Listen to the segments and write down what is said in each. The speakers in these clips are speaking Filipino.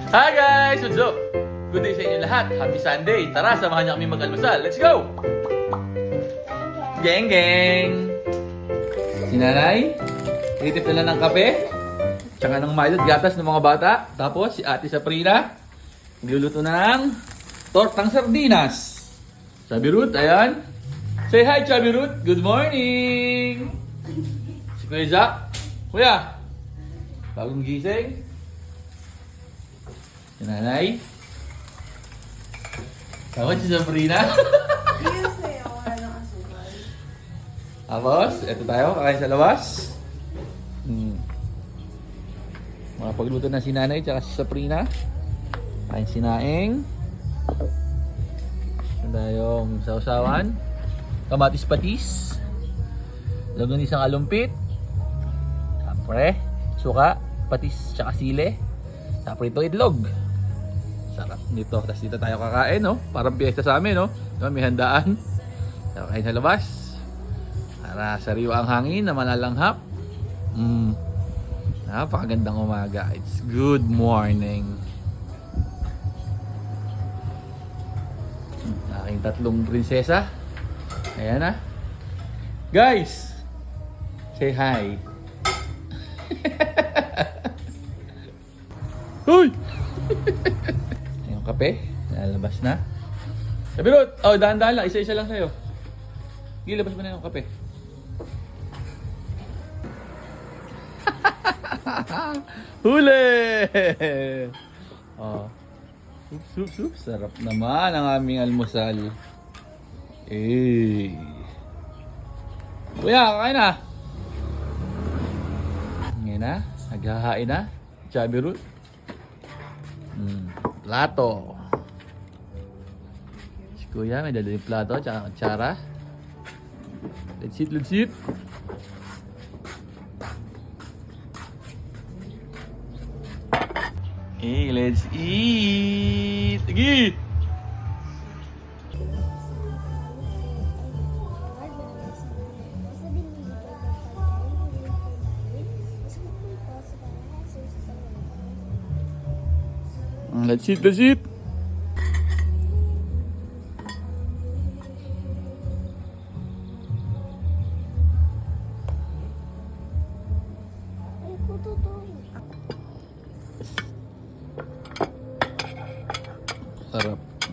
Hi guys! What's up? Good day sa inyo lahat. Happy Sunday. Tara, samahan niyo kami mag-almusal. Let's go! Geng geng! Si Nanay, titip na lang ng kape. Tsaka ng Milo at gatas ng mga bata. Tapos si Ate Saprina, nagluluto ng tortang sardinas. Chubby Root, ayan. Say hi, Chubby Root. Good morning! Si Kuya Jack. Kuya, bagong gising. Si Nanay. Tapos si Sabrina. Yes, eh. Wala ng asukal. Tapos, eto tayo, kakain sa labas. Mga pagluto na si Nanay tsaka si Sabrina. Kain sinaing. Meron tayong sausawan. Kamatis-patis. Laganisang alumpit. Siyempre, suka, patis tsaka sile. Tapos ito itlog. Sarap nito. Tapos dito tayo kakain, no? Parang piyesta sa amin, no? May handaan. Tayo kain sa labas. Para sariwa ang hangin na malalanghap. Napakagandang umaga. It's good morning. Aking tatlong prinsesa. Ayan na. Guys! Say hi. Hoy! Yung kape, lalabas na. Sabi Ruth, dahan-dahan lang, isa-isa lang sa'yo. Sige, labas mo na yung kape. Huli! Sup. Sarap naman ang aming almusal. Kuya, kakain na. Ngayon na, naghahain na. Chubby Root. Plato. Si Kuya may dala yung plato tsaka kutsara. Let's eat. Let's eat. Sige. Let's eat.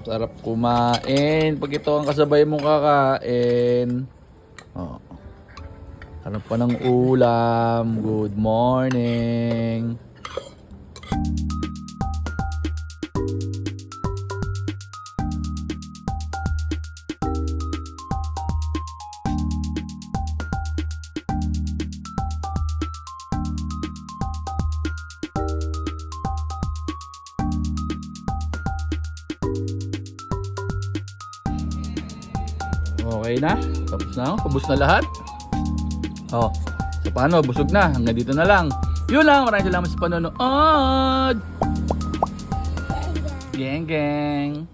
Sarap kumain. Pag ito ang kasabay mong kakain. Hanap pa ng ulam. Good morning. Okay na? Tapos na? Pabus na lahat? So paano? Busog na. Hanggang dito na lang. Yun lang. Maraming salamat sa panonood. Geng geng.